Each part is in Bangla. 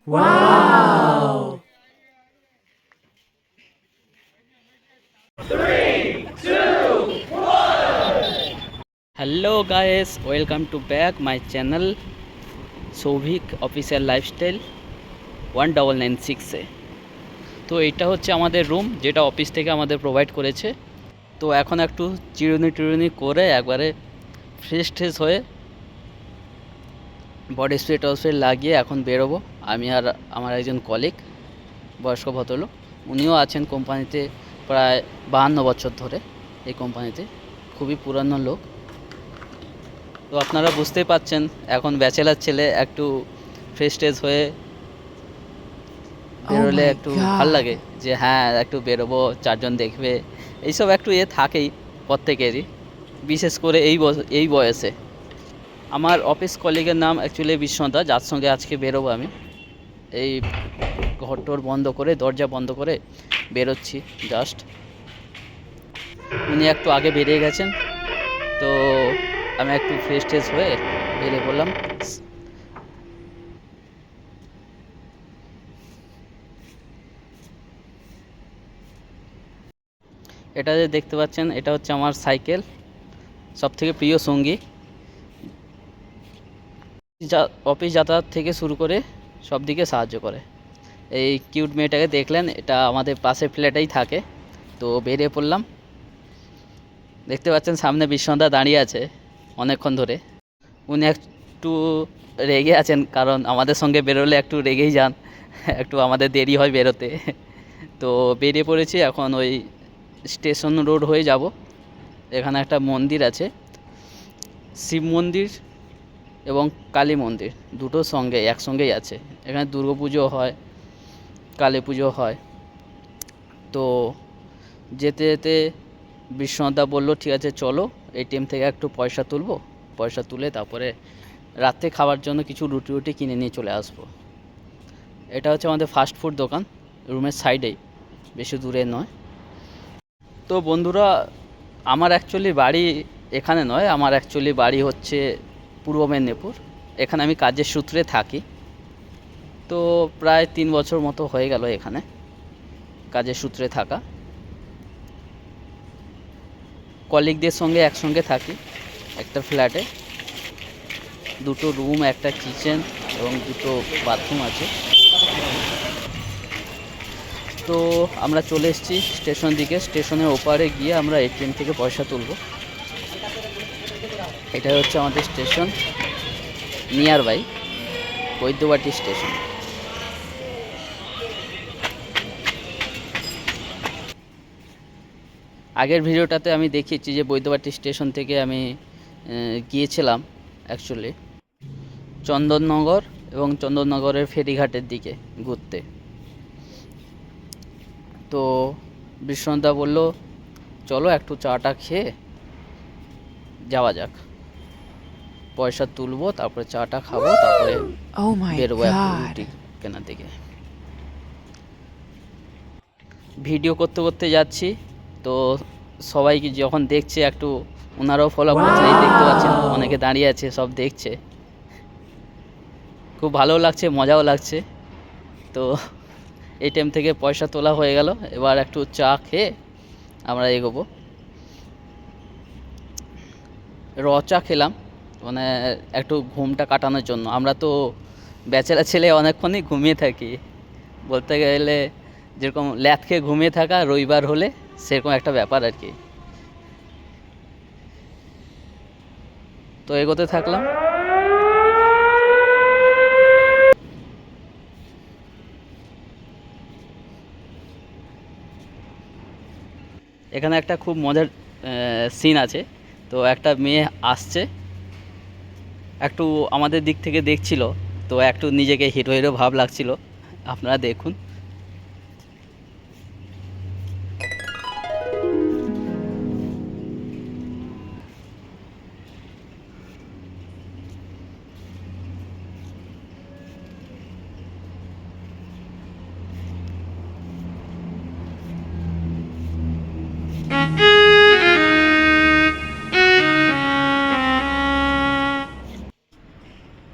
Wow! Hello guys, welcome to back my channel Souvik official lifestyle 1996-এ। তো এটা হচ্ছে আমাদের রুম, যেটা অফিস থেকে আমাদের প্রোভাইড করেছে। তো এখন একটু চিরুনি টিরুনি করে একবারে ফ্রেশ ট্রেশ হয়ে বডি স্প্রে টস্প্রে লাগিয়ে এখন বেরোবো। আমি আর আমার একজন কলিগ, বয়স্ক ভদ্রলোক, উনিও আছেন কোম্পানিতে প্রায় 52 বছর ধরে। এই কোম্পানিতে খুবই পুরানো লোক। তো আপনারা বুঝতেই পাচ্ছেন, এখন ব্যাচেলার ছেলে একটু ফ্রেশ ট্রেশ হয়ে Oh বেরোলে my একটু ভাল god. লাগে, যে হ্যাঁ একটু বেরোবো, চারজন দেখবে, এইসব একটু থাকেই প্রত্যেকেরই, বিশেষ করে এই বয়সে। আমার অফিস কলিগের নাম অ্যাকচুয়ালি বিশ্বনাথ, যার সঙ্গে আজকে বেরোবো আমি। এই ঘরটোর বন্ধ করে, দরজা বন্ধ করে বেরোচ্ছি জাস্ট। উনি একটু আগে বেরিয়ে গেছেন, তো আমি একটু ফ্রেশ ট্রেশ হয়ে বেরিয়ে পড়লাম। এটা যে দেখতে পাচ্ছেন, এটা হচ্ছে আমার সাইকেল, সবথেকে প্রিয় সঙ্গী। অফিস যাতায়াত থেকে শুরু করে সব দিকে সাহায্য করে। এই কিউট মেয়েটাকে দেখলেন, এটা আমাদের পাশে ফ্ল্যাটেই থাকে। তো বেরিয়ে পড়লাম। দেখতে পাচ্ছেন সামনে বিশ্বনাথ দাঁড়িয়ে আছে অনেকক্ষণ ধরে। উনি একটু রেগে আছেন, কারণ আমাদের সঙ্গে বেরোলে একটু রেগেই যান, একটু আমাদের দেরি হয় বেরোতে। তো বেরিয়ে পড়েছি এখন, ওই স্টেশন রোড হয়ে যাব। এখানে একটা মন্দির আছে, শিব মন্দির এবং কালী মন্দির, দুটো সঙ্গে একসঙ্গেই আছে। এখানে দুর্গা পুজো হয়, কালী পুজো হয়। তো যেতে যেতে বিশ্বনাথদা বললো, ঠিক আছে চলো, এটিএম থেকে একটু পয়সা তুলবো, পয়সা তুলে তারপরে রাত্রে খাওয়ার জন্য কিছু রুটি রুটি কিনে নিয়ে চলে আসবো। এটা হচ্ছে আমাদের ফাস্ট ফুড দোকান, রুমের সাইডেই, বেশি দূরে নয়। তো বন্ধুরা, আমার অ্যাকচুয়ালি বাড়ি এখানে নয়, আমার অ্যাকচুয়ালি বাড়ি হচ্ছে পূর্ব মেদিনীপুর। এখানে আমি কাজের সূত্রে থাকি। তো প্রায় 3 বছর মতো হয়ে গেল এখানে কাজের সূত্রে থাকা। কলিগদের সঙ্গে একসঙ্গে থাকি একটা ফ্ল্যাটে। দুটো রুম, একটা কিচেন এবং দুটো বাথরুম আছে। তো আমরা চলে এসেছি স্টেশন দিকে। স্টেশনের ওপারে গিয়ে আমরা এটিএম থেকে পয়সা তুলব। এটাই হচ্ছে আমাদের station, nearby Baidyabati station. আগের ভিডিওটাতে আমি দেখিয়েছি যে বৈদ্যবাটি স্টেশন থেকে আমি গিয়েছিলাম অ্যাকচুয়ালি চন্দননগর এবং চন্দননগরের ফেরিঘাটের দিকে ঘুরতে। তো বিশ্বনাথদা বলল, চলো একটু চাটা খেয়ে যাওয়া যাক, পয়সা তুলবো, তারপরে চাটা খাবো, তারপরে Oh my বেরোবো একটু god. রুটি কেনার দিকে। ভিডিও করতে করতে যাচ্ছি, তো সবাইকে যখন দেখছে একটু, ওনারাও ফলো করছেন, এই দেখতে পাচ্ছেন অনেকে দাঁড়িয়ে আছে, সব দেখছে। খুব ভালো লাগছে, মজাও লাগছে। তো এটিএম থেকে পয়সা তোলা হয়ে গেল, এবার একটু চা খেয়ে আমরা এগোবো। চা খেলাম, মানে একটু ঘুমটা কাটানোর জন্য। আমরা তো ব্যাচেলার ছেলে, অনেকক্ষণই ঘুমিয়ে থাকি বলতে গেলে, যেরকম ল্যাথ খেয়ে ঘুমিয়ে থাকা রবিবার হলে, সেরকম একটা ব্যাপার আর কি। তো এগোতে থাকলাম। এখানে একটা খুব মজার সিন আছে। তো একটা মেয়ে আসছে, একটু আমাদের দিক থেকে দেখছিল, তো একটু নিজেকে হিরো হিরো ভাব লাগছিল। আপনারা দেখুন।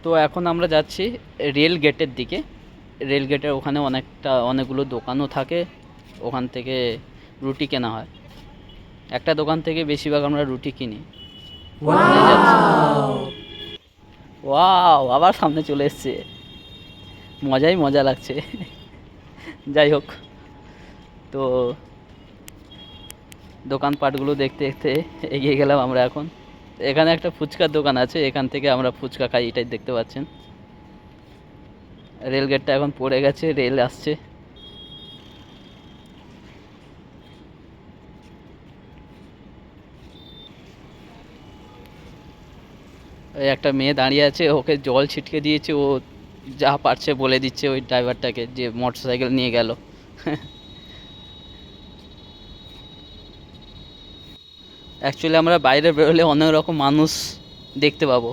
তো এখন আমরা যাচ্ছি রেল গেটের দিকে। রেলগেটের ওখানে অনেকগুলো দোকানও থাকে, ওখান থেকে রুটি কেনা হয়। একটা দোকান থেকে বেশিরভাগ আমরা রুটি কিনি। ওখানে যাচ্ছি। ওয়াও, আবার সামনে চলে এসছে, মজা লাগছে। যাই হোক, তো দোকানপাটগুলো দেখতে দেখতে এগিয়ে গেলাম আমরা এখন। এখানে একটা ফুচকার দোকান আছে, এখান থেকে আমরা ফুচকা খাই, এটাই দেখতে পাচ্ছেন। রেলগেটটা এখন পড়ে গেছে, রেল আসছে। ওই একটা মেয়ে দাঁড়িয়ে আছে, ওকে জল ছিটকে দিয়েছে, ও যা পারছে বলে দিচ্ছে ওই ড্রাইভারটাকে যে মোটর সাইকেল নিয়ে গেল। অ্যাকচুয়ালি আমরা বাইরে বেরোলে অনেক রকম মানুষ দেখতে পাবো।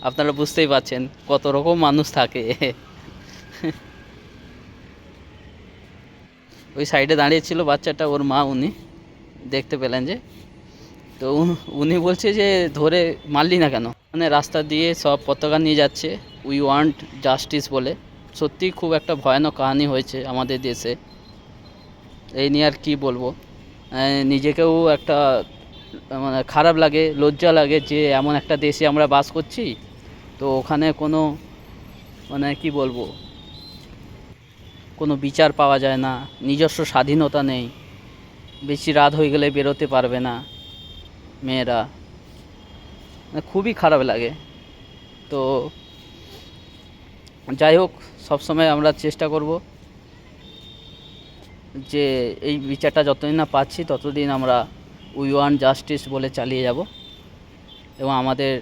আপনারা বুঝতেই পারছেন কত রকম মানুষ থাকে। ওই সাইডে দাঁড়িয়ে ছিল বাচ্চাটা, ওর মা, উনি দেখতে পেলেন যে, তো উনি বলছে যে ধরে মারলি না কেন। মানে রাস্তা দিয়ে সব পতাকা নিয়ে যাচ্ছে, উই ওয়ান্ট জাস্টিস বলে। সত্যি খুব একটা ভয়ানক কাহিনী হয়েছে আমাদের দেশে, এই নিয়ে আর কি বলবো। নিজেকেও একটা মানে খারাপ লাগে, লজ্জা লাগে যে এমন একটা দেশে আমরা বাস করছি, তো ওখানে কোনো মানে কি বলবো, কোনো বিচার পাওয়া যায় না, নিজস্ব স্বাধীনতা নেই, বেশি রাত হয়ে গেলে বেরোতে পারবে না মেয়েরা, মানে খুবই খারাপ লাগে। তো যাই হোক, সবসময় আমরা চেষ্টা করব যে এই বিচারটা যতদিন না পাচ্ছি ততদিন আমরা উই ওয়ান্ট জাস্টিস বলে চালিয়ে যাব, এবং আমাদের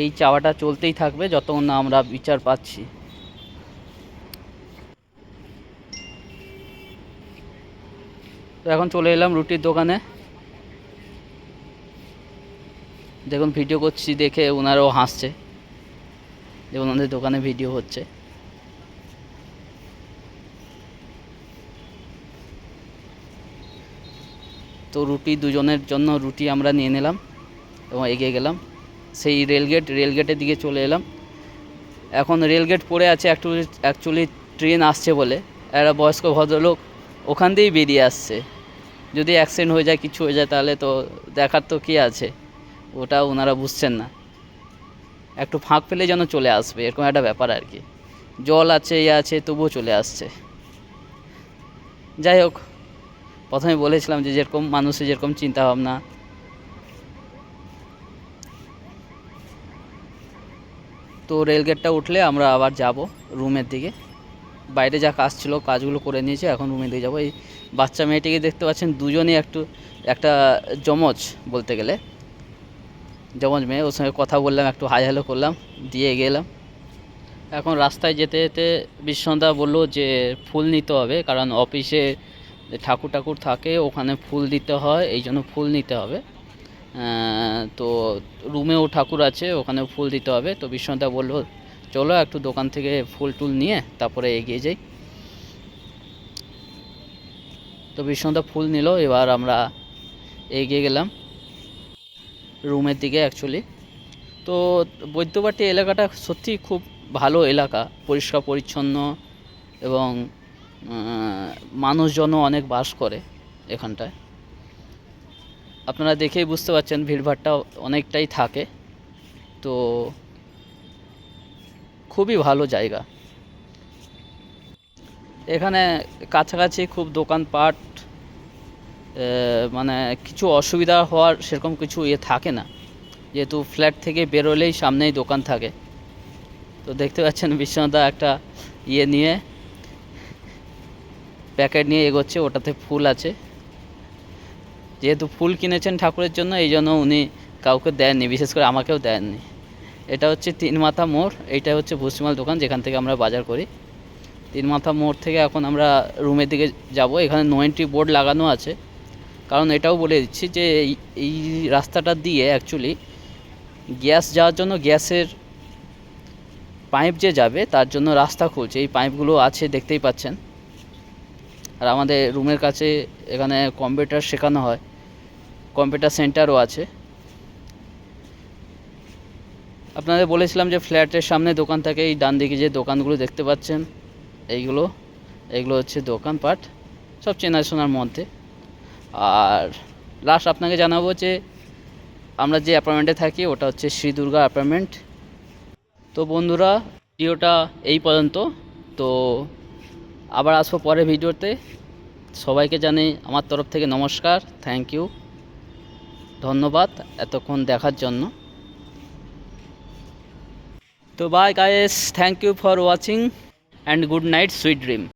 এই চাওয়াটা চলতেই থাকবে যতক্ষণ না আমরা বিচার পাচ্ছি। তো এখন চলে এলাম রুটির দোকানে। দেখুন ভিডিও করছি দেখে ওনারাও হাসছে, দেখুন ওনাদের দোকানে ভিডিও হচ্ছে। তো রুটি, দুজনের জন্য রুটি আমরা নিয়ে নিলাম এবং এগিয়ে গেলাম সেই রেলগেটের দিকে চলে এলাম। এখন রেলগেট পড়ে আছে একটু, অ্যাকচুয়ালি ট্রেন আসছে বলে একটা বয়স্ক ভদ্রলোক ওখান দিয়েই বেরিয়ে আসছে। যদি অ্যাক্সিডেন্ট হয়ে যায়, কিছু হয়ে যায়, তাহলে তো দেখার তো কী আছে, ওটা ওনারা বুঝছেন না। একটু ফাঁক পেলে যেন চলে আসবে, এরকম একটা ব্যাপার আর কি। জল আছে, আছে, তবুও চলে আসছে। যাই হোক, প্রথমে বলেছিলাম যে যেরকম মানুষের যেরকম চিন্তাভাবনা। তো রেলগেটটা উঠলে আমরা আবার যাব রুমের দিকে। বাইরে যা কাজ ছিল কাজগুলো করে নিয়েছি, এখন রুমে দিয়ে যাবো। এই বাচ্চা মেয়েটিকে দেখতে পাচ্ছেন, দুজনেই একটা জমজ বলতে গেলে, জমজ মেয়ে। ওর সঙ্গে কথা বললাম, একটু হাই হ্যালো করলাম, দিয়ে গেলাম। এখন রাস্তায় যেতে যেতে বিশ্বনাথদা বললো যে ফুল নিতে হবে, কারণ অফিসে ঠাকুর থাকে, ওখানে ফুল দিতে হয়, এই জন্য ফুল নিতে হবে। তো রুমেও ঠাকুর আছে, ওখানেও ফুল দিতে হবে। তো বিশ্বনাথদা বললো চলো একটু দোকান থেকে ফুল টুল নিয়ে তারপরে এগিয়ে যাই। তো বিশ্বনাথদা ফুল নিল, এবার আমরা এগিয়ে গেলাম রুমের দিকে অ্যাকচুয়ালি। তো বৈদ্যবাটি এলাকাটা সত্যি খুব ভালো এলাকা, পরিষ্কার পরিচ্ছন্ন, এবং মানুষজনও অনেক বাস করে এখানটায়। আপনারা দেখেই বুঝতে পারছেন ভিড়ভাড়টা অনেকটাই থাকে। তো খুবই ভালো জায়গা। এখানে কাছাকাছি খুব দোকানপাট, মানে কিছু অসুবিধা হওয়ার সেরকম কিছু থাকে না, যেহেতু ফ্ল্যাট থেকে বেরোলেই সামনেই দোকান থাকে। তো দেখতে পাচ্ছেন বিশ্বনাথদা একটা নিয়ে, প্যাকেট নিয়ে এগোচ্ছে, ওটাতে ফুল আছে। যেহেতু ফুল কিনেছেন ঠাকুরের জন্য, এই জন্য উনি কাউকে দেননি, বিশেষ করে আমাকেও দেননি। এটা হচ্ছে তিনমাথা মোড়, এইটা হচ্ছে ভুসিমাল দোকান যেখান থেকে আমরা বাজার করি। তিনমাথা মোড় থেকে এখন আমরা রুমের দিকে যাব। এখানে নো এন্ট্রি বোর্ড লাগানো আছে, কারণ এটাও বলে দিচ্ছি যে এই রাস্তাটা দিয়ে অ্যাকচুয়ালি গ্যাস যাওয়ার জন্য, গ্যাসের পাইপ যে যাবে তার জন্য রাস্তা খুলছে। এই পাইপগুলো আছে, দেখতেই পাচ্ছেন। আর আমাদের রুমের কাছে এখানে কম্পিউটার শেখানো হয়, কম্পিউটার সেন্টারও আছে। আপনাদের বলেছিলাম যে ফ্ল্যাটের সামনে দোকান থাকে, এই ডান দিকে যে দোকানগুলো দেখতে পাচ্ছেন এইগুলো এইগুলো হচ্ছে দোকানপাট, সব চেনাশোনার মধ্যে। আর লাস্ট আপনাকে জানাবো যে আমরা যে অ্যাপার্টমেন্টে থাকি ওটা হচ্ছে শ্রী দুর্গা অ্যাপার্টমেন্ট। তো বন্ধুরা, ভিডিওটা এই পর্যন্ত। তো আবার আসবো পরের ভিডিওতে। সবাইকে জানাই আমার তরফ থেকে নমস্কার, থ্যাংক ইউ, ধন্যবাদ এতক্ষণ দেখার জন্য। তো bye guys, thank you for watching and good night, sweet dream.